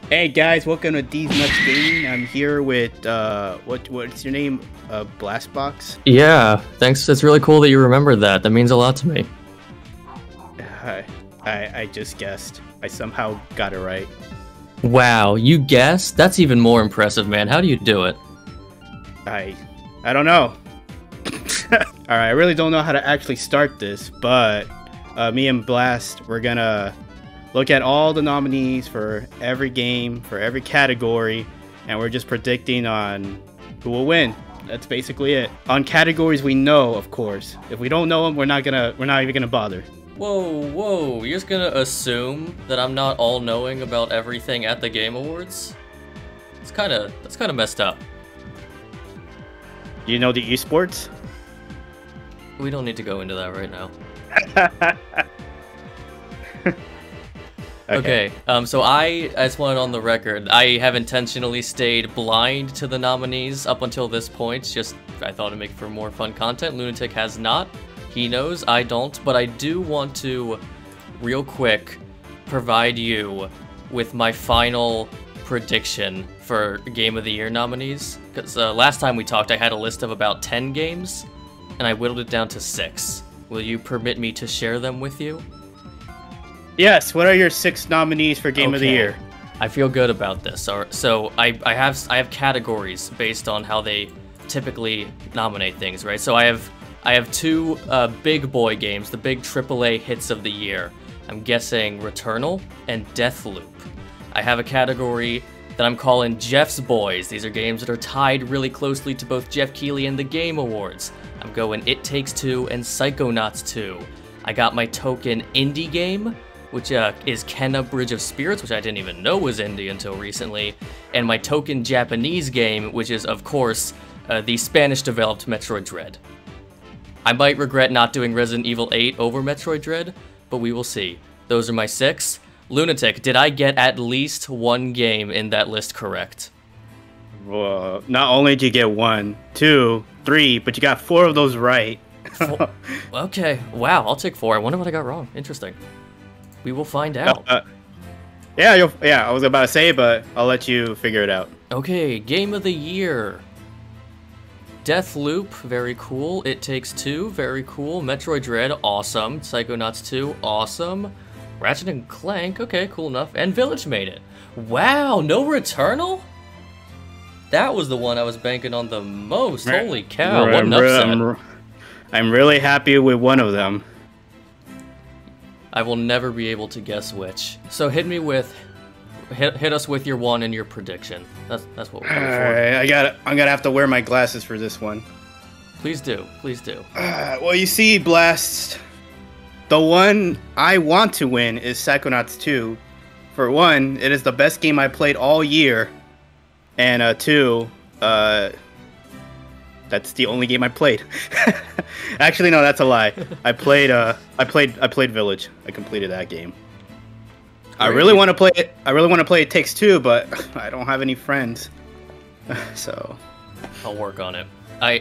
Hey guys, welcome to D's Nuts Gaming. I'm here with what's your name? Blastbox. Yeah, thanks. It's really cool that you remembered that. That means a lot to me. I just guessed. I somehow got it right. Wow, you guessed? That's even more impressive, man. How do you do it? I don't know. All right, I really don't know how to actually start this, but me and Blast, we're gonna look at all the nominees for every game, for every category, and we're just predicting on who will win. That's basically it. On categories we know, of course. If we don't know them, we're not even gonna bother. Whoa, you're just gonna assume that I'm not all-knowing about everything at the Game Awards? That's kinda messed up. You know the esports? We don't need to go into that right now. Okay, so I just wanted on the record, I have intentionally stayed blind to the nominees up until this point, just I thought it'd make for more fun content. Lunatic has not. He knows, I don't, but I do want to, real quick, provide you with my final prediction for Game of the Year nominees, because last time we talked I had a list of about 10 games, and I whittled it down to 6. Will you permit me to share them with you? Yes, what are your 6 nominees for Game of the Year? I feel good about this. So I have categories based on how they typically nominate things, right? So I have 2 big boy games, the big AAA hits of the year. I'm guessing Returnal and Deathloop. I have a category that I'm calling Jeff's Boys. These are games that are tied really closely to both Jeff Keighley and the Game Awards. I'm going It Takes Two and Psychonauts 2. I got my token indie game, which is Kenna Bridge of Spirits, which I didn't even know was indie until recently, and my token Japanese game, which is, of course, the Spanish-developed Metroid Dread. I might regret not doing Resident Evil 8 over Metroid Dread, but we will see. Those are my 6. Lunatic, did I get at least 1 game in that list correct? Well, not only did you get 1, 2, 3, but you got 4 of those right. 4? Okay, wow, I'll take 4. I wonder what I got wrong. Interesting. We will find out. Yeah, I was about to say, but I'll let you figure it out. Okay, Game of the Year. Deathloop, very cool. It Takes Two, very cool. Metroid Dread, awesome. Psychonauts 2, awesome. Ratchet and Clank, okay, cool enough. And Village made it. Wow, no Returnal? That was the one I was banking on the most. Holy cow, what an upset. I'm really happy with one of them. I will never be able to guess which. So hit us with your 1 and your prediction. That's what we're going for. Alright, I'm gonna have to wear my glasses for this one. Please do. Well, you see, Blast, the one I want to win is Psychonauts 2. For 1, it is the best game I played all year, and 2, that's the only game I played. Actually, no, that's a lie. I played Village. I completed that game. I really want to play it. I really want to play It Takes Two, but I don't have any friends. So I'll work on it.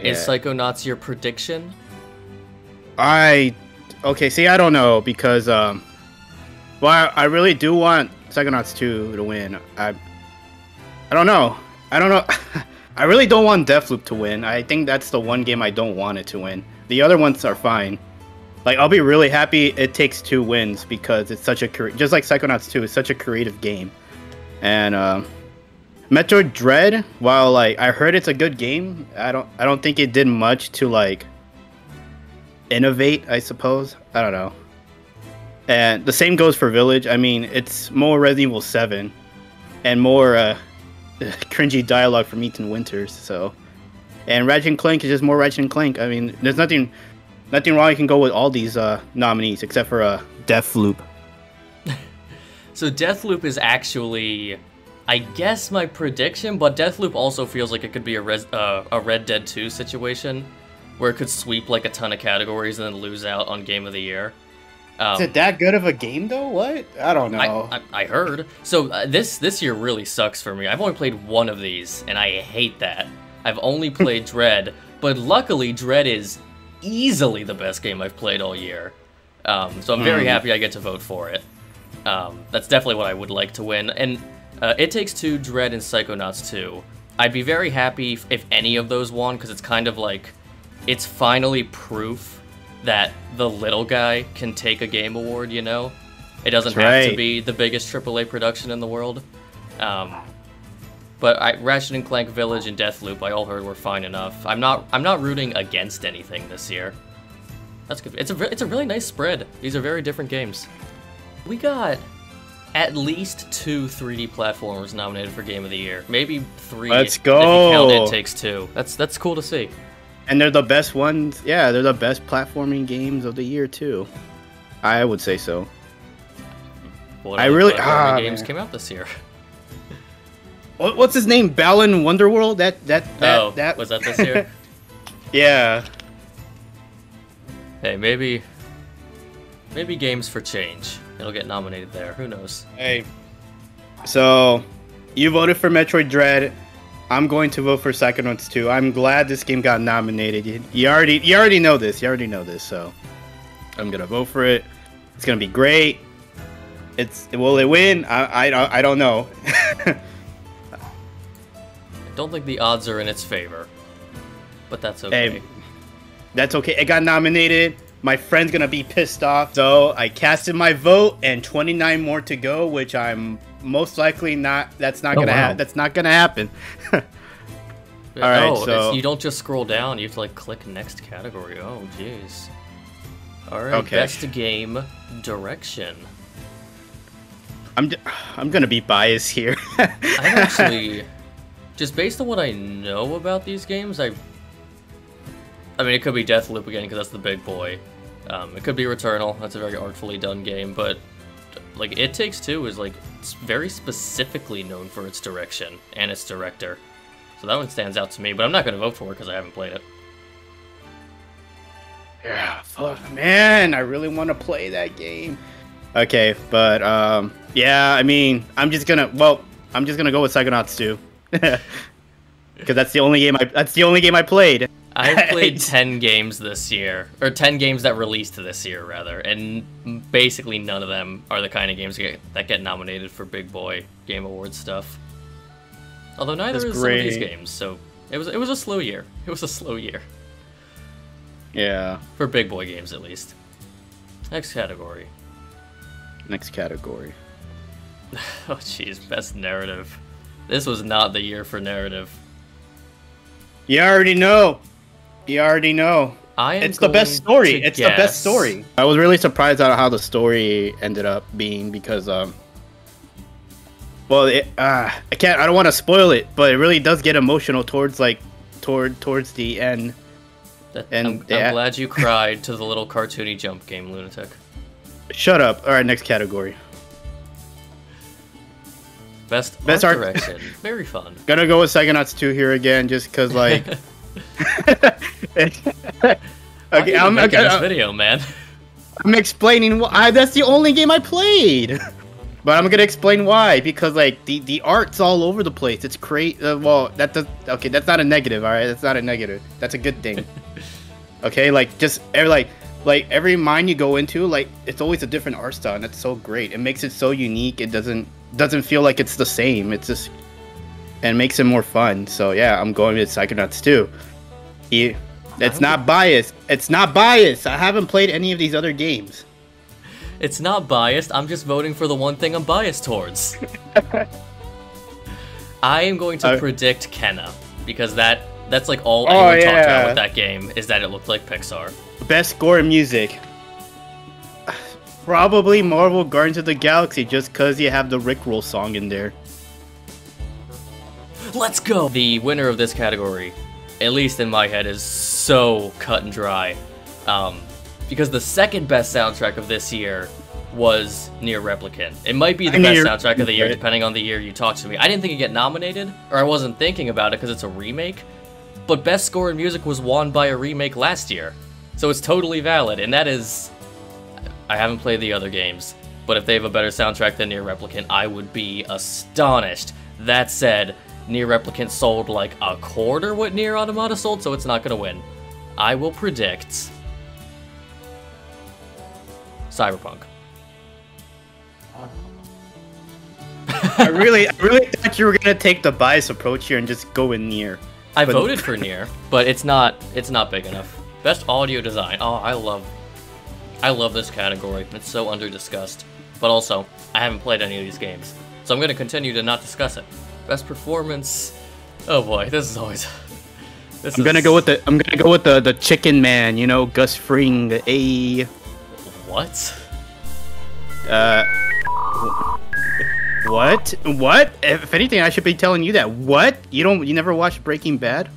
Is Psychonauts your prediction? Okay, see, I don't know, because well, I really do want Psychonauts 2 to win. I don't know. I really don't want Deathloop to win. I think that's the one game I don't want it to win. The other ones are fine. Like, I'll be really happy It Takes Two wins, because it's such a just like Psychonauts 2, it's such a creative game. And Metroid Dread, while like I heard it's a good game, I don't think it did much to like innovate, I suppose. I don't know. And the same goes for Village. I mean, it's more Resident Evil 7 and more cringy dialogue from Ethan Winters, so. And Ratchet and Clank is just more Ratchet and Clank. I mean, there's nothing wrong. You can go with all these nominees except for Deathloop. So Deathloop is actually, I guess, my prediction, but Deathloop also feels like it could be a Red Dead 2 situation, where it could sweep like a ton of categories and then lose out on Game of the Year. Is it that good of a game, though? What? I don't know. I heard. So this year really sucks for me. I've only played 1 of these, and I hate that. I've only played Dread, but luckily Dread is easily the best game I've played all year. So I'm very happy I get to vote for it. That's definitely what I would like to win. And It Takes Two, Dread, and Psychonauts 2. I'd be very happy if any of those won, because it's kind of like, it's finally proof that the little guy can take a game award, you know? It doesn't have to be the biggest AAA production in the world. But Ratchet & Clank Village and Deathloop, I all heard were fine enough. I'm not rooting against anything this year. That's good. It's a really nice spread. These are very different games. We got at least 2 3D platformers nominated for Game of the Year. Maybe 3. Let's go. If you count It Takes Two. That's cool to see. And they're the best ones. Yeah, they're the best platforming games of the year too. I would say so. What other platforming games came out this year? What's his name? Balan Wonderworld? That was that this year? Yeah. Hey, maybe Games for Change. It'll get nominated there. Who knows? Hey. So, you voted for Metroid Dread. I'm going to vote for Psychonauts 2. I'm glad this game got nominated. You already know this. You already know this. So, I'm gonna vote for it. It's gonna be great. Will it win? I don't know. I don't think the odds are in its favor, but that's okay. Hey, that's okay. It got nominated. My friend's gonna be pissed off. So I casted my vote, and 29 more to go, which I'm most likely not. That's not gonna happen. That's not gonna happen. All right. So you don't just scroll down. You have to like click next category. Oh, jeez. All right. Okay. Best game direction. I'm gonna be biased here. I'm actually, just based on what I know about these games, I mean, it could be Deathloop again because that's the big boy. It could be Returnal. That's a very artfully done game, but like It Takes Two is like it's very specifically known for its direction and its director. So that one stands out to me, but I'm not going to vote for it because I haven't played it. Yeah, fuck, man, I really want to play that game. Okay, but yeah, I mean, I'm just gonna go with Psychonauts 2. Because that's the only game I played. I've played 10 games this year, or 10 games that released this year, rather, and basically none of them are the kind of games that get nominated for Big Boy Game Awards stuff. Although neither is some of these games, so it was a slow year. It was a slow year. Yeah. For Big Boy games, at least. Next category. Oh, jeez, best narrative. This was not the year for narrative. You already know. It's the best story. The best story. I was really surprised at how the story ended up being because, well, I don't want to spoil it, but it really does get emotional towards the end. I'm glad you cried to the little cartoony jump game, Lunatic. Shut up. All right, next category. Best art direction. Very fun. Gonna go with Psychonauts 2 here again, just because, like... Okay, I'm making this video, man. I'm explaining why. That's the only game I played. But I'm gonna explain why, because, like, the art's all over the place. It's great. Well, that's not a negative, all right? That's not a negative. That's a good thing. Okay, like, just, every mine you go into, like, it's always a different art style, and that's so great. It makes it so unique. It doesn't feel like it's the same. It's just, and makes it more fun. So yeah, I'm going with Psychonauts 2. It's not biased. It's not biased. I haven't played any of these other games. It's not biased. I'm just voting for the one thing I'm biased towards. I am going to predict Kenna, because that's like all anyone talked about with that game, is that it looked like Pixar. Best score in music. Probably Marvel Guardians of the Galaxy, just because you have the Rickroll song in there. Let's go! The winner of this category, at least in my head, is so cut and dry. Because the second best soundtrack of this year was NieR Replicant. It might be the best soundtrack of the year, depending on the year you talk to me. I didn't think it'd get nominated, or I wasn't thinking about it because it's a remake, but best score in music was won by a remake last year. So it's totally valid, and that is... I haven't played the other games, but if they have a better soundtrack than NieR Replicant, I would be astonished. That said, NieR Replicant sold like a quarter what NieR Automata sold, so it's not gonna win. I will predict... Cyberpunk. I really thought you were gonna take the bias approach here and just go with NieR. I voted for NieR, but it's not big enough. Best audio design. Oh, I love this category. It's so under-discussed. But also, I haven't played any of these games, so I'm gonna continue to not discuss it. Best performance. Oh boy, this is always. I'm gonna go with the chicken man. You know, Gus Fring. A. What? What? What? If anything, I should be telling you that. What? You never watched Breaking Bad?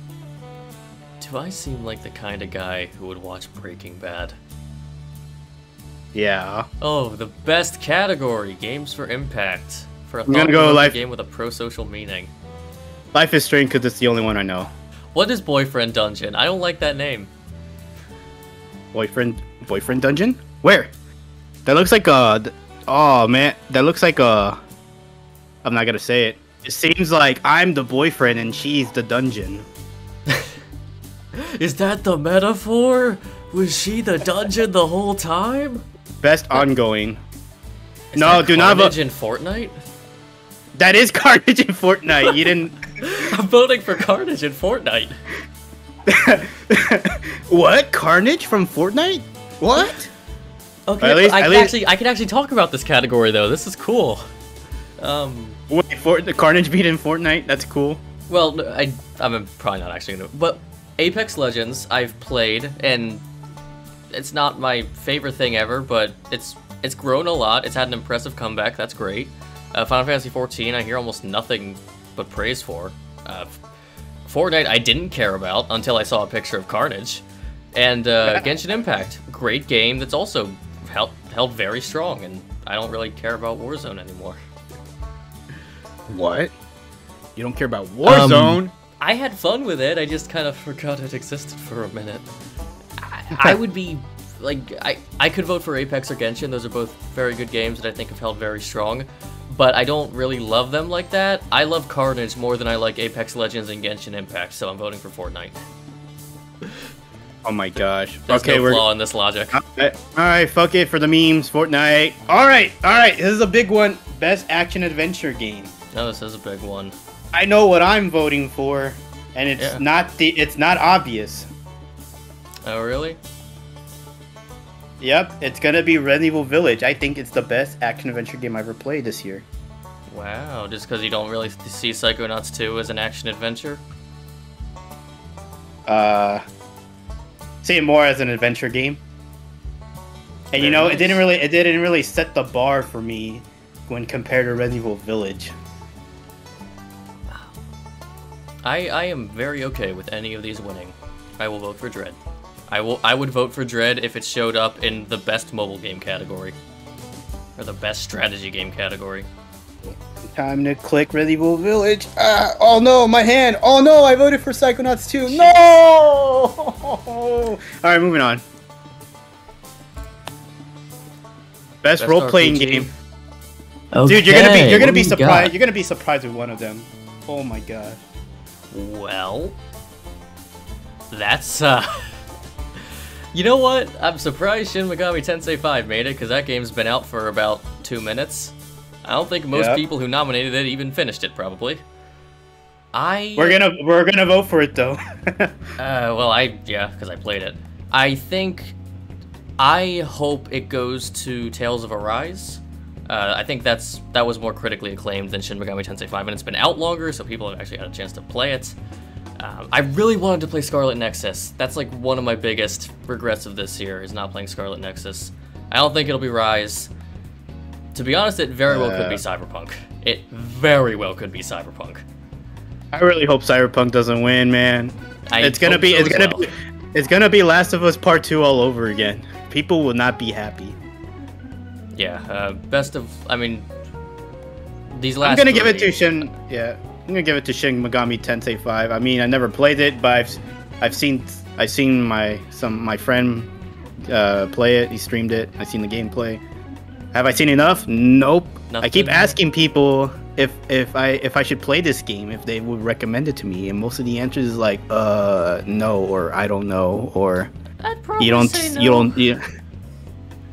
Do I seem like the kind of guy who would watch Breaking Bad? Yeah. Oh, the best category, games for impact. For a game with a pro-social meaning. Life is Strange because it's the only one I know. What is Boyfriend Dungeon? I don't like that name. Boyfriend Dungeon? Where? That looks like a... Oh, man. That looks like a... I'm not gonna say it. It seems like I'm the boyfriend and she's the dungeon. Is that the metaphor? Was she the dungeon the whole time? Best ongoing. Is no, do not vote in Fortnite. That is Carnage in Fortnite. You didn't. I'm voting for Carnage in Fortnite. What? Carnage from Fortnite? What? Okay, I can actually talk about this category though. This is cool. Wait, the Carnage beat in Fortnite? That's cool. Well, I'm probably not actually gonna. But Apex Legends I've played, and it's not my favorite thing ever, but it's grown a lot. It's had an impressive comeback. That's great. Final Fantasy XIV, I hear almost nothing but praise for. Fortnite, I didn't care about until I saw a picture of Carnage. And Genshin Impact, great game that's also held very strong, and I don't really care about Warzone anymore. What? You don't care about Warzone? I had fun with it, I just kind of forgot it existed for a minute. I would be, like, I could vote for Apex or Genshin, those are both very good games that I think have held very strong. But I don't really love them like that. I love Carnage more than I like Apex Legends and Genshin Impact, so I'm voting for Fortnite. Oh my gosh. There's no flaw in this logic. Alright, fuck it for the memes, Fortnite. Alright, this is a big one. Best action-adventure game. No, this is a big one. I know what I'm voting for, and it's not obvious. Oh, really? Yep, it's gonna be Resident Evil Village. I think it's the best action-adventure game I ever played this year. Wow, just because you don't really see Psychonauts 2 as an action-adventure? See it more as an adventure game. And you know, nice. it didn't really set the bar for me when compared to Resident Evil Village. I am very okay with any of these winning. I will vote for Dread. I would vote for Dread if it showed up in the best mobile game category. Or the best strategy game category. Time to click Resident Evil Village. Oh no, my hand. Oh no, I voted for Psychonauts 2. Jeez. No! Alright, moving on. Best role-playing game. Okay, dude, you're gonna be surprised. You're gonna be surprised with one of them. Oh my god. Well, that's you know what? I'm surprised Shin Megami Tensei 5 made it, because that game's been out for about 2 minutes. I don't think most people who nominated it even finished it, probably. We're gonna vote for it though. Well, because I played it. I hope it goes to Tales of Arise. I think that was more critically acclaimed than Shin Megami Tensei 5, and it's been out longer, so people have actually had a chance to play it. I really wanted to play Scarlet Nexus. That's like one of my biggest regrets of this year, is not playing Scarlet Nexus. I don't think it'll be Rise. To be honest, it very well could be Cyberpunk. It very well could be Cyberpunk. I really hope Cyberpunk doesn't win, man. It's gonna be Last of Us Part 2 all over again. People will not be happy. Yeah, these last I'm gonna give it to Shin. Yeah, I'm gonna give it to Shin Megami Tensei 5. I mean, I never played it, but I've seen my friend play it. He streamed it. I've seen the gameplay. Have I seen enough? Nope. Nothing. I keep asking people if I should play this game, if they would recommend it to me, and most of the answers is like no, or I don't know, or I'd probably say no.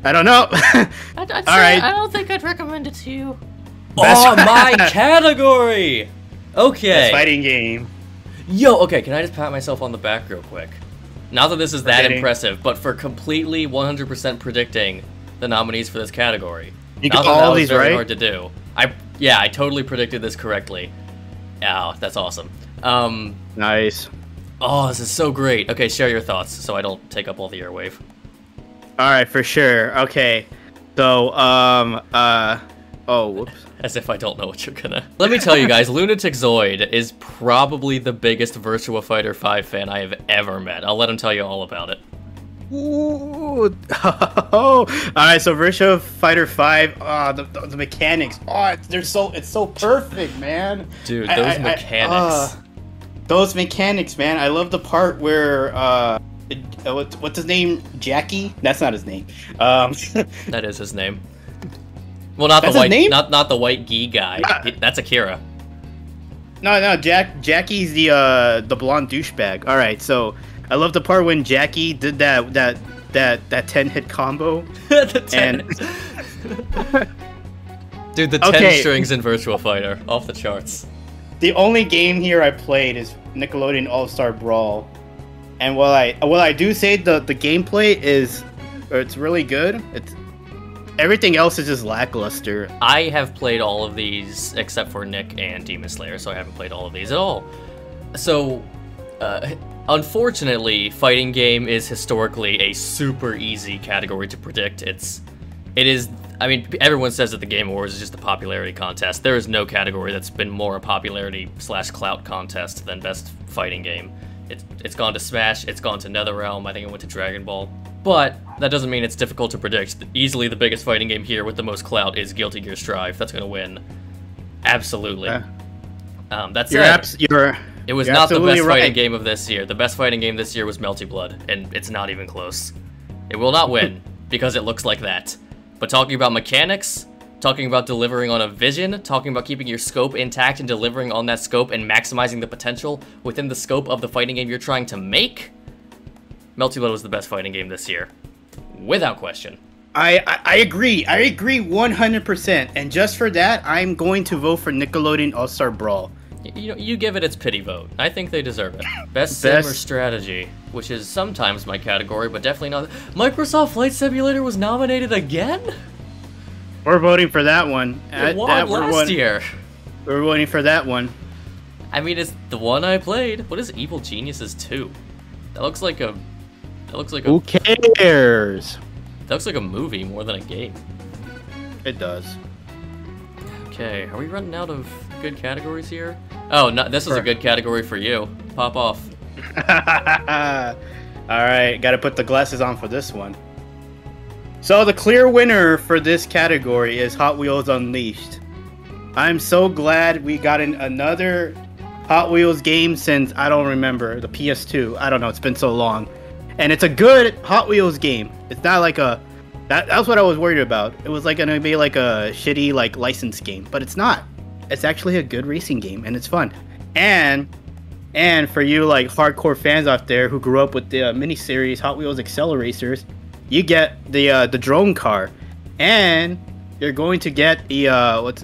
I don't know. I'd say, I don't think I'd recommend it to you. Oh, my category! Okay. Best fighting game. Yo, okay, can I just pat myself on the back real quick? Not that this is that impressive, but for completely 100% predicting the nominees for this category. You got all these right? Hard to do. Yeah, I totally predicted this correctly. Yeah, that's awesome. Nice. Oh, this is so great. Okay, share your thoughts so I don't take up all the airwave. All right, for sure. Okay. So, oh, whoops. As if I don't know what you're gonna... Let me tell you guys, Lunatic Zoid is probably the biggest Virtua Fighter 5 fan I have ever met. I'll let him tell you all about it. Ooh. Oh. Alright, so Virtua Fighter 5, the mechanics. Oh, it's so perfect, man. Dude, those mechanics. Those mechanics, man. I love the part where, what's his name? Jackie? That's not his name. That is his name. Well, not the white, not the white gi guy. That's Akira. No, Jackie's the blonde douchebag. All right, so I love the part when Jackie did that 10-hit combo. The 10. Dude, the 10 strings in Virtua Fighter, off the charts. The only game here I played is Nickelodeon All-Star Brawl, and while I do say the gameplay it's really good, everything else is just lackluster. I have played all of these except for Nick and Demon Slayer, so I haven't played all of these at all. So, unfortunately, fighting game is historically a super easy category to predict. It is. I mean, everyone says that the Game Awards is just a popularity contest. There is no category that's been more a popularity/clout contest than best fighting game. It's gone to Smash, it's gone to NetherRealm, I think it went to Dragon Ball. But that doesn't mean it's difficult to predict. Easily the biggest fighting game here with the most clout is Guilty Gear Strive. That's going to win. Absolutely. That's it. It was not the best fighting game of this year. The best fighting game this year was Melty Blood, and it's not even close. It will not win because it looks like that. But talking about mechanics, talking about delivering on a vision, talking about keeping your scope intact and delivering on that scope and maximizing the potential within the scope of the fighting game you're trying to make, Melty Blood was the best fighting game this year, without question. I agree. I agree 100%. And just for that, I'm going to vote for Nickelodeon All-Star Brawl. You give it its pity vote. I think they deserve it. Best sim or strategy, which is sometimes my category, but definitely not. Microsoft Flight Simulator was nominated again? We're voting for that one. It won last year. We're voting for that one. I mean, it's the one I played. What is Evil Geniuses 2? That looks like a... Who cares? That looks like a movie more than a game. It does. Okay, are we running out of good categories here? Oh, no, this is a good category for you. Pop off. Alright, gotta put the glasses on for this one. So the clear winner for this category is Hot Wheels Unleashed. I'm so glad we got another Hot Wheels game since, I don't remember, the PS2. I don't know, it's been so long. And it's a good Hot Wheels game. It's not like a... That's what I was worried about. It was like gonna be like a shitty like licensed game, but it's not. It's actually a good racing game, and it's fun. And for you like hardcore fans out there who grew up with the miniseries Hot Wheels Acceleracers, you get the drone car, and you're going to get the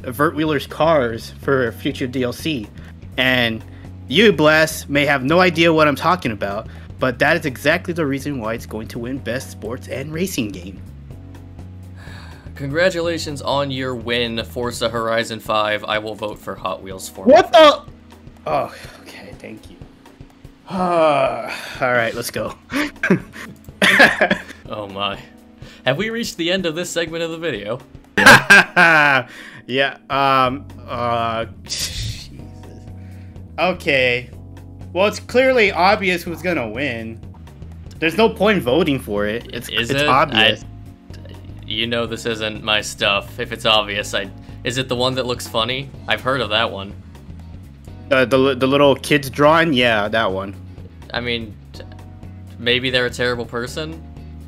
Vert Wheeler's cars for future DLC. And you, Bless, may have no idea what I'm talking about, but that is exactly the reason why it's going to win Best Sports and Racing Game. Congratulations on your win, Forza Horizon 5. I will vote for Hot Wheels 4. What the? Oh, okay, thank you. Alright, let's go. Oh my. Have we reached the end of this segment of the video? Yeah, Jesus. Okay. Well, it's clearly obvious who's gonna win. There's no point voting for it. It's obvious. You know this isn't my stuff. If it's obvious, is it the one that looks funny? I've heard of that one. The little kids drawing? Yeah, that one. I mean, maybe they're a terrible person,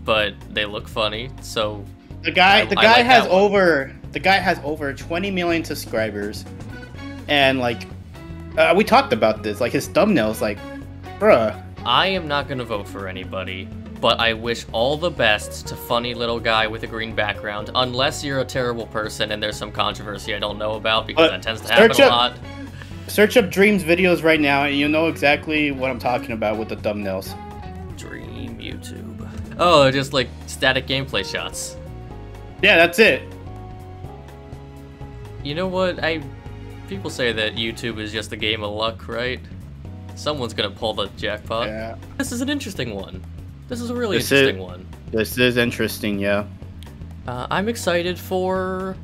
but they look funny. So the guy has over 20 million subscribers, and like we talked about this. Like his thumbnails, like, bruh. I am not gonna vote for anybody but I wish all the best to funny little guy with a green background, unless you're a terrible person and there's some controversy I don't know about, because that tends to happen a lot. Search up Dream's videos right now, and you'll know exactly what I'm talking about with the thumbnails. Dream YouTube. Oh, just like static gameplay shots. Yeah, that's it. You know what? People say that YouTube is just a game of luck, right? Someone's gonna pull the jackpot. Yeah. This is an interesting one. This is a really interesting one. This is interesting, yeah. I'm excited for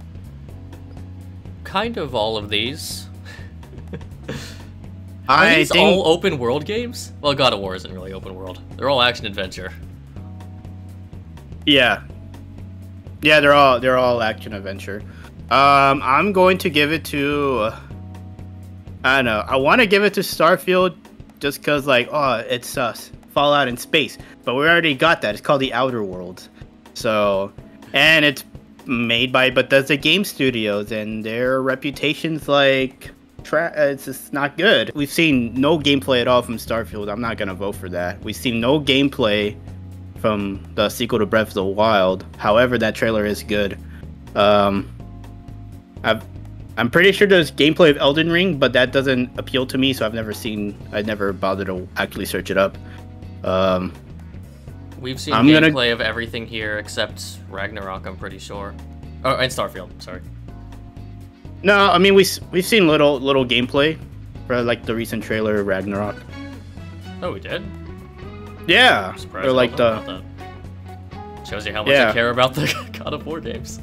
kind of all of these. Are these all open world games? Well, God of War isn't really open world. They're all action adventure. Yeah. Yeah, they're all action adventure. I'm going to give it to I don't know. I want to give it to Starfield just cuz like, oh, it's Fallout in space. But we already got that. It's called The Outer Worlds. So, and it's made by Bethesda Game Studios, and their reputation's like it's just not good. We've seen no gameplay at all from Starfield. I'm not gonna vote for that. We've seen no gameplay from the sequel to Breath of the Wild. However, that trailer is good. I'm pretty sure there's gameplay of Elden Ring, but that doesn't appeal to me, so I've never bothered to actually search it up. We've seen gameplay of everything here except Ragnarok, I'm pretty sure. Oh, and Starfield, sorry. No, I mean we've seen little gameplay for like the recent trailer of Ragnarok. Oh, we did? Yeah. I'm surprised. Or like about that. Shows you how much I care about the God of War games.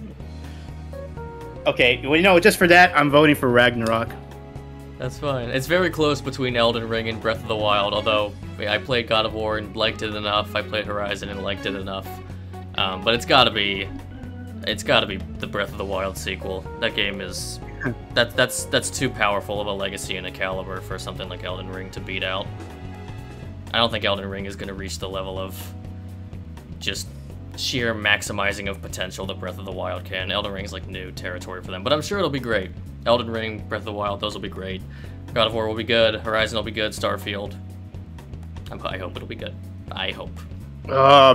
Okay, well, you know, just for that, I'm voting for Ragnarok. That's fine. It's very close between Elden Ring and Breath of the Wild, although I played God of War and liked it enough. I played Horizon and liked it enough. But it's gotta be the Breath of the Wild sequel. That game is that's too powerful of a legacy and a caliber for something like Elden Ring to beat out. I don't think Elden Ring is gonna reach the level of just sheer maximizing of potential that Breath of the Wild can. Elden Ring's like new territory for them, but I'm sure it'll be great. Elden Ring, Breath of the Wild, those will be great. God of War will be good. Horizon will be good. Starfield. I hope it'll be good. I hope.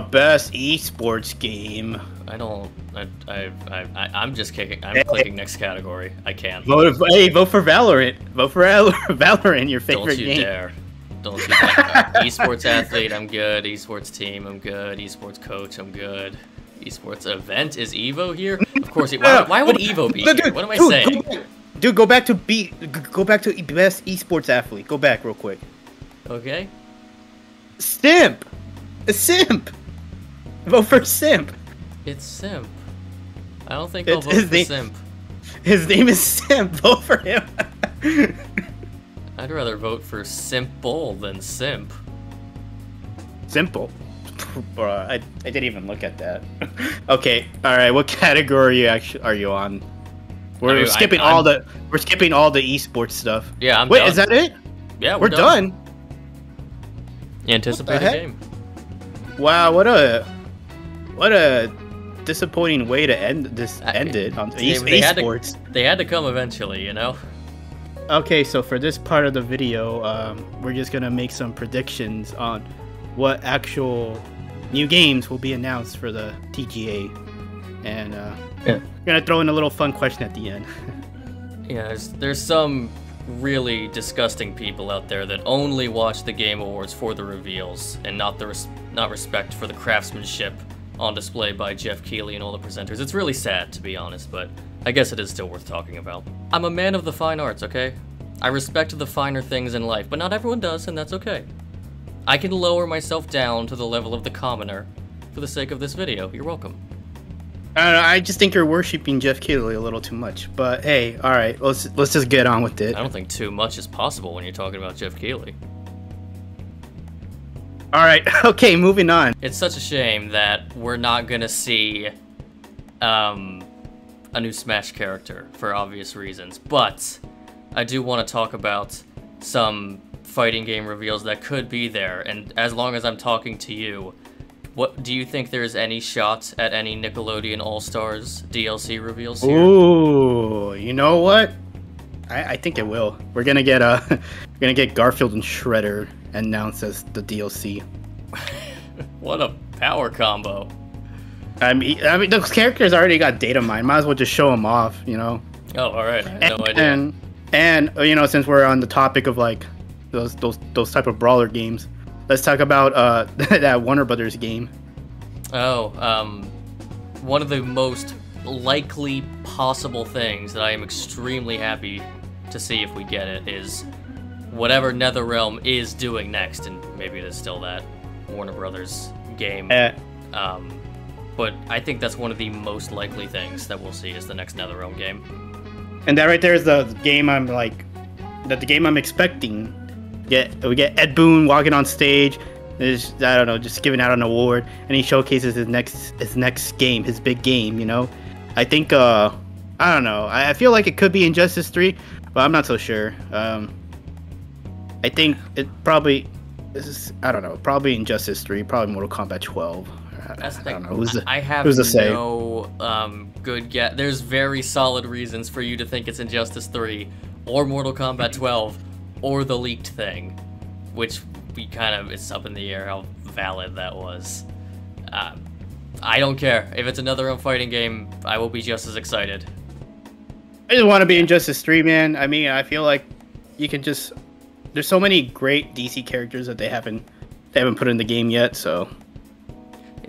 Best esports game. I'm just kicking. I'm clicking next category. I can't. Vote for Valorant. Vote for Valorant, your favorite game. Don't you dare. Don't you dare. Esports athlete, I'm good. Esports team, I'm good. Esports coach, I'm good. Esports event, is Evo here? Of course. Why would Evo be here? What am I saying? Dude, go back to best esports athlete. Go back real quick. Okay. Simp. A simp. Vote for Simp. It's Simp. I don't think I'll vote for Simp. His name is Simp. Vote for him. I'd rather vote for Simple than Simp. Simple? Bro, I didn't even look at that. Okay, alright, what category are you on? We're skipping all the esports stuff. Yeah, I'm Wait, done. is that it? Yeah, we're done. Anticipate the game. Wow, what a disappointing way to end it on esports. They had to come eventually, you know? Okay, so for this part of the video, we're just gonna make some predictions on what actual new games will be announced for the TGA, and we're gonna throw in a little fun question at the end. Yeah, there's some really disgusting people out there that only watch the Game Awards for the reveals and not respect for the craftsmanship on display by Jeff Keighley and all the presenters. It's really sad, to be honest, but I guess it is still worth talking about. I'm a man of the fine arts, okay? I respect the finer things in life, but not everyone does, and that's okay. I can lower myself down to the level of the commoner for the sake of this video. You're welcome. I just think you're worshipping Jeff Keighley a little too much, but hey, alright, let's just get on with it. I don't think too much is possible when you're talking about Jeff Keighley. Alright, okay, moving on. It's such a shame that we're not gonna see a new Smash character for obvious reasons, but I do want to talk about some fighting game reveals that could be there, and as long as I'm talking to you, what do you think there's any shot at any Nickelodeon All-Stars DLC reveals here? Ooh, you know what? I think it will. We're gonna get Garfield and Shredder announced as the DLC. What a Power combo. I mean, those characters already got data mined. Might as well just show them off, you know. Oh, all right. I had no idea. And you know, since we're on the topic of like those type of brawler games, let's talk about that Warner Brothers game. Oh, one of the most likely possible things that I am extremely happy to see if we get it is whatever NetherRealm is doing next, and maybe it is still that Warner Brothers game. But I think that's one of the most likely things that we'll see is the next NetherRealm game. And that right there is the game I'm expecting. We get Ed Boon walking on stage. Is I don't know, just giving out an award, and he showcases his next game, his big game. You know, I think I don't know. I feel like it could be Injustice 3, but I'm not so sure. I think it probably I don't know, probably Injustice 3, probably Mortal Kombat 12. I don't know. I have no good guess. There's very solid reasons for you to think it's Injustice 3 or Mortal Kombat 12 or the leaked thing, which it's up in the air how valid that was. I don't care. If it's another fighting game, I will be just as excited. I just want to be Injustice 3, man. I mean, I feel like you can just... There's so many great DC characters that they haven't put in the game yet, so...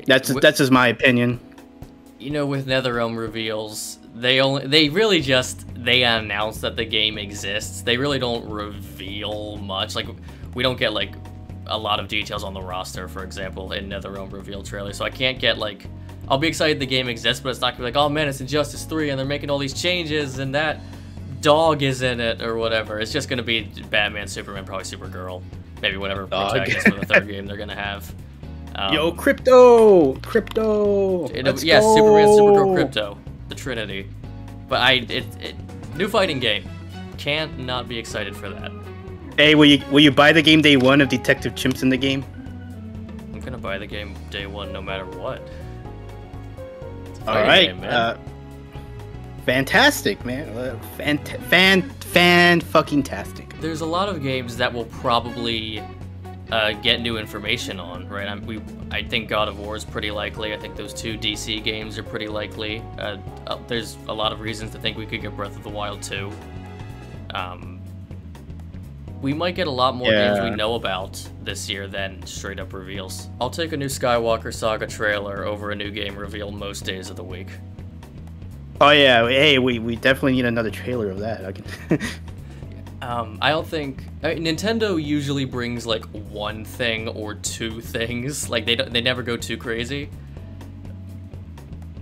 That's just my opinion. You know, with NetherRealm reveals, they announce that the game exists. They really don't reveal much. Like, we don't get like a lot of details on the roster, for example, in NetherRealm reveal trailer. So I can't get like, I'll be excited the game exists, but it's not gonna be like, oh man, it's Injustice 3 and they're making all these changes and that dog is in it or whatever. It's just gonna be Batman, Superman, probably Supergirl, maybe whatever protagonist for the third game they're gonna have. Yo, Crypto! Yes, Superman, Supergirl, Crypto, the Trinity. But new fighting game. Can't not be excited for that. Hey, will you buy the game day one if Detective Chimp's in the game? I'm gonna buy the game day one no matter what. All right, fantastic, man. Fan fucking tastic. There's a lot of games that will probably get new information on, right? I think God of War is pretty likely. I think those two DC games are pretty likely. There's a lot of reasons to think we could get Breath of the Wild 2. We might get a lot more games we know about this year than straight up reveals. I'll take a new Skywalker Saga trailer over a new game reveal most days of the week. Oh yeah, hey, we definitely need another trailer of that. I don't think Nintendo usually brings like one thing or two things. Like they never go too crazy.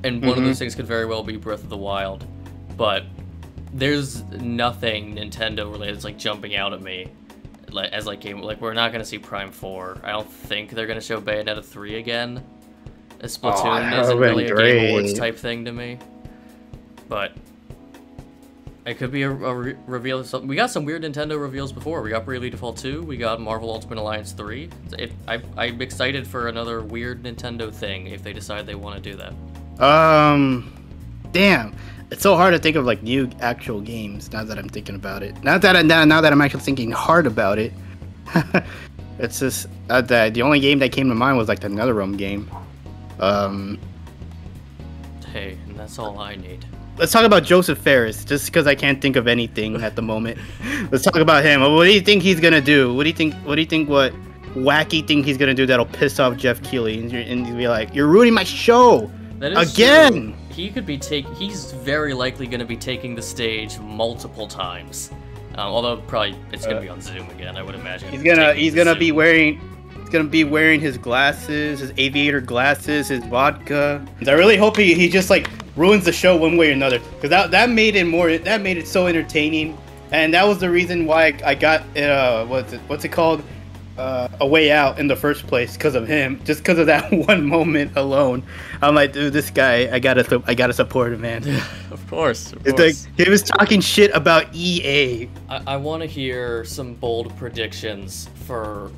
And one of those things could very well be Breath of the Wild, but there's nothing Nintendo related that's like jumping out at me as like game. Like we're not gonna see Prime 4. I don't think they're gonna show Bayonetta 3 again. Splatoon isn't really a Game Awards type thing to me, but it could be a reveal of something. We got some weird Nintendo reveals before. We got Bravely Default 2. We got Marvel Ultimate Alliance 3. I'm excited for another weird Nintendo thing if they decide they want to do that. Damn. It's so hard to think of like new actual games now that I'm thinking about it. Now that I'm actually thinking hard about it. It's just the only game that came to mind was like the NetherRealm game. Hey, and that's all I need. Let's talk about Josef Fares, just because I can't think of anything at the moment. Let's talk about him. What do you think he's gonna do? What wacky thing he's gonna do that'll piss off Jeff Keighley and be like, "You're ruining my show again." True. He could be he's very likely gonna be taking the stage multiple times. Although probably it's gonna be on Zoom again, I would imagine. He's gonna be wearing his glasses, his aviator glasses, his vodka. I really hope he just like ruins the show one way or another, because that made it so entertaining, and that was the reason why I got what's it called, A Way Out in the first place, because of him, just because of that one moment alone. I'm like, dude, this guy, I gotta support him, man. Of course. It's like he was talking shit about EA. I want to hear some bold predictions for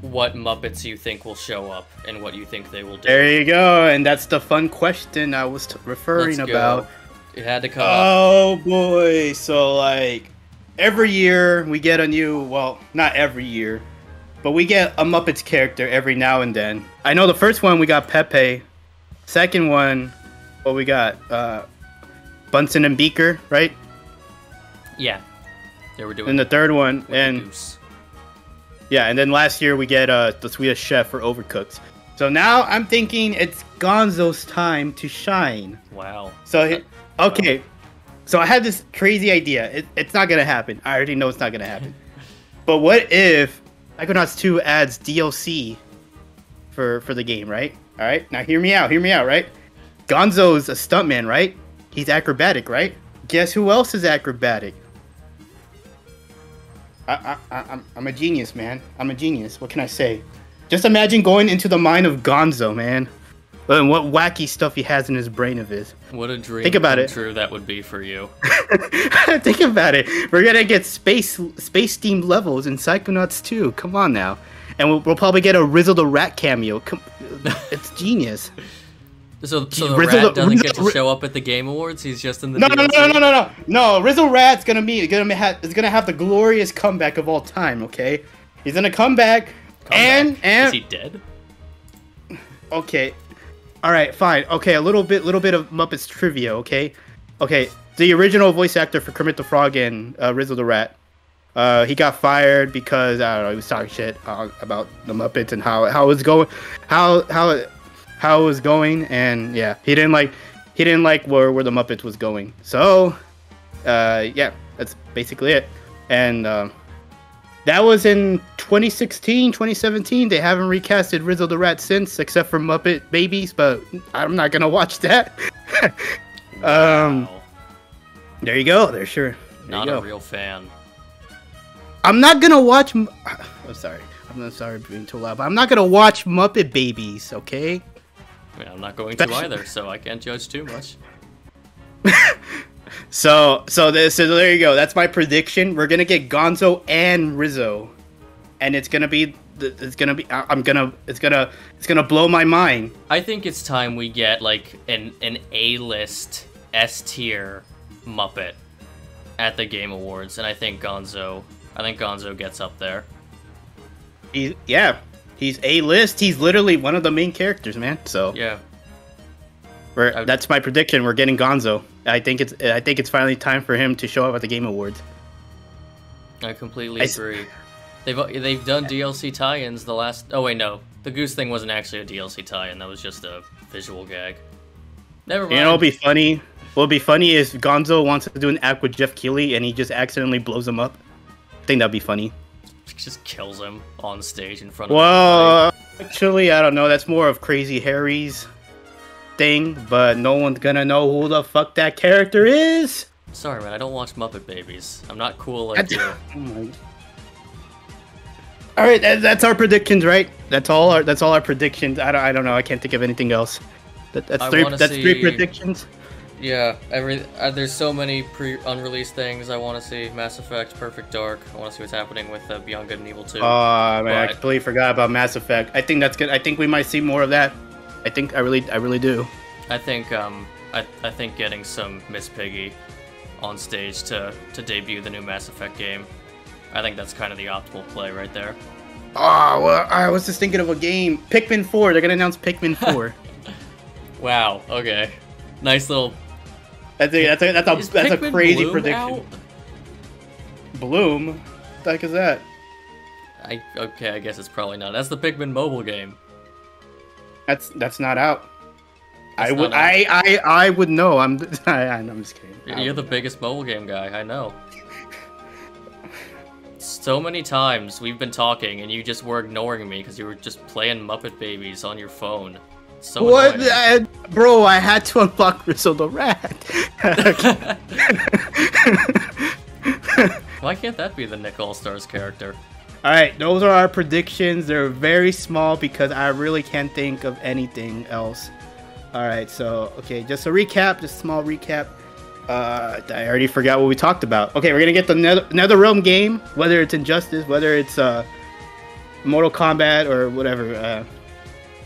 what Muppets you think will show up and what you think they will do. There you go, and that's the fun question I was referring about. It had to come Oh boy, so like every year we get a new, well, not every year, but we get a Muppets character every now and then. I know the first one we got Pepe. Second one, what we got? Bunsen and Beaker, right? Yeah. They were doing. And the third one, and Goose. yeah, and then last year we get the Swedish Chef for Overcooked. So now I'm thinking it's Gonzo's time to shine. Wow. So okay, so I had this crazy idea. It's not gonna happen. I already know it's not gonna happen. But what if Psychonauts 2 adds DLC for the game, right? All right, now hear me out, right? Gonzo's a stuntman, right? He's acrobatic, right? Guess who else is acrobatic? I'm a genius, man. I'm a genius. What can I say? Just imagine going into the mind of Gonzo, man. And what wacky stuff he has in his brain of his. What a dream Think about it. true that would be for you. Think about it. We're gonna get space-themed levels in Psychonauts 2. Come on now. And we'll probably get a Rizzle the Rat cameo. It's genius. So the rat doesn't get to show up at the Game Awards. He's just in the DLC? No. Rizzle Rat's gonna have the glorious comeback of all time. Okay, he's gonna come back. And is he dead? Okay, all right, fine. Okay, a little bit of Muppets trivia. Okay, the original voice actor for Kermit the Frog and Rizzle the Rat, he got fired because I don't know, he was talking shit about the Muppets and how it was going, how it was going, and yeah, he didn't like where the Muppets was going. So, yeah, that's basically it. And that was in 2016, 2017. They haven't recasted Rizzle the Rat since, except for Muppet Babies, but I'm not gonna watch that. Wow. There you go. There, sure. Not a real fan. I'm not gonna watch. I'm sorry. I'm sorry for being too loud, but I'm not gonna watch Muppet Babies. Okay. I mean, I'm not going to either, so I can't judge too much. So there you go. That's my prediction. We're gonna get Gonzo and Rizzo, and it's gonna blow my mind. I think it's time we get like an A-list S-tier Muppet at the Game Awards, and I think Gonzo gets up there. He's A-list. He's literally one of the main characters, man. So yeah. That's my prediction. We're getting Gonzo. I think it's finally time for him to show up at the Game Awards. I completely agree. They've done DLC tie-ins the last. Oh wait, no, the Goose thing wasn't actually a DLC tie-in. That was just a visual gag. Never mind. You know what'll be funny? What'll be funny is Gonzo wants to do an act with Jeff Keighley and he just accidentally blows him up. I think that'd be funny. Just kills him on stage in front of everybody. Actually, I don't know. That's more of Crazy Harry's thing, but no one's gonna know who the fuck that character is. Sorry, man. I don't watch Muppet Babies. I'm not cool like you. All right, that's our predictions, right? That's all our predictions. I don't know. I can't think of anything else. That's three predictions. Yeah, there's so many unreleased things I want to see. Mass Effect, Perfect Dark. I want to see what's happening with Beyond Good and Evil 2. Oh man, I completely forgot about Mass Effect. I think that's good. I think we might see more of that. I really do. I think I think getting some Miss Piggy on stage to debut the new Mass Effect game, I think that's kind of the optimal play right there. Oh well, I was just thinking of a game, Pikmin 4. They're gonna announce Pikmin 4. Wow. Okay. Nice little. That's a crazy Bloom prediction. Out? Bloom? What the heck is that? Okay, I guess it's probably not. That's the Pikmin mobile game. That's not out. I would know. I'm just kidding. You're the biggest mobile game guy. I know. So many times we've been talking and you just were ignoring me because you were just playing Muppet Babies on your phone. So what, bro? I had to unlock Rizzle the Rat. Why can't that be the Nick All-Stars character? All right, those are our predictions. They're very small because I really can't think of anything else. All right, so okay, just a small recap. I already forgot what we talked about. Okay, we're gonna get the NetherRealm game, whether it's Injustice, whether it's Mortal Kombat or whatever.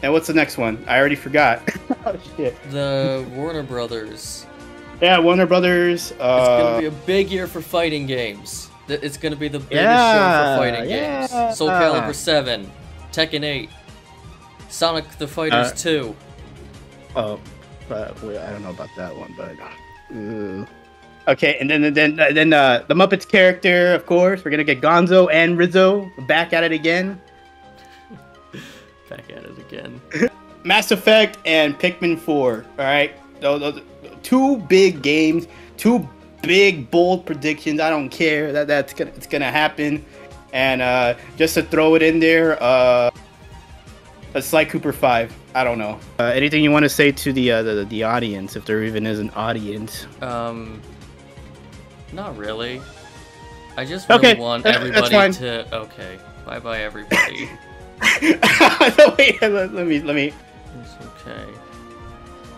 And what's the next one? I already forgot. Oh shit. The Warner Brothers. Yeah, Warner Brothers. It's gonna be a big year for fighting games. It's gonna be the biggest show for fighting games. Soul Calibur 7, Tekken 8, Sonic the Fighters 2. Oh, but I don't know about that one, but. Okay, and then the Muppets character, of course. We're gonna get Gonzo and Rizzo back at it again. Back at it again. Mass Effect and Pikmin 4. All right, those two big games, two big bold predictions. I don't care it's gonna happen. And just to throw it in there, a Sly Cooper 5. I don't know. Anything you want to say to the audience, if there even is an audience? Not really. I just really want everybody to. Okay, bye bye everybody. No, wait, let me. It's okay.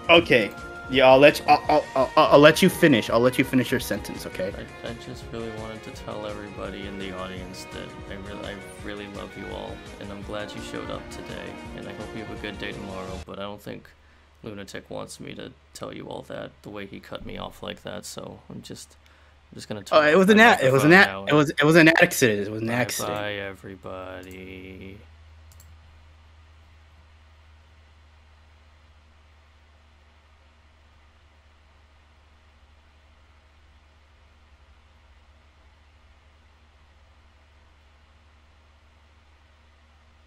Okay. Yeah, I'll let you finish. I'll let you finish your sentence, okay? I just really wanted to tell everybody in the audience that I really love you all, and I'm glad you showed up today, and I hope you have a good day tomorrow, but I don't think Lunatic wants me to tell you all that the way he cut me off like that, so I'm just gonna tell you. It was an accident. It was an accident. Bye everybody.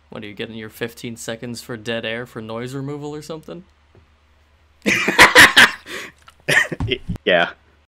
What, are you getting your 15 seconds for dead air for noise removal or something? Yeah.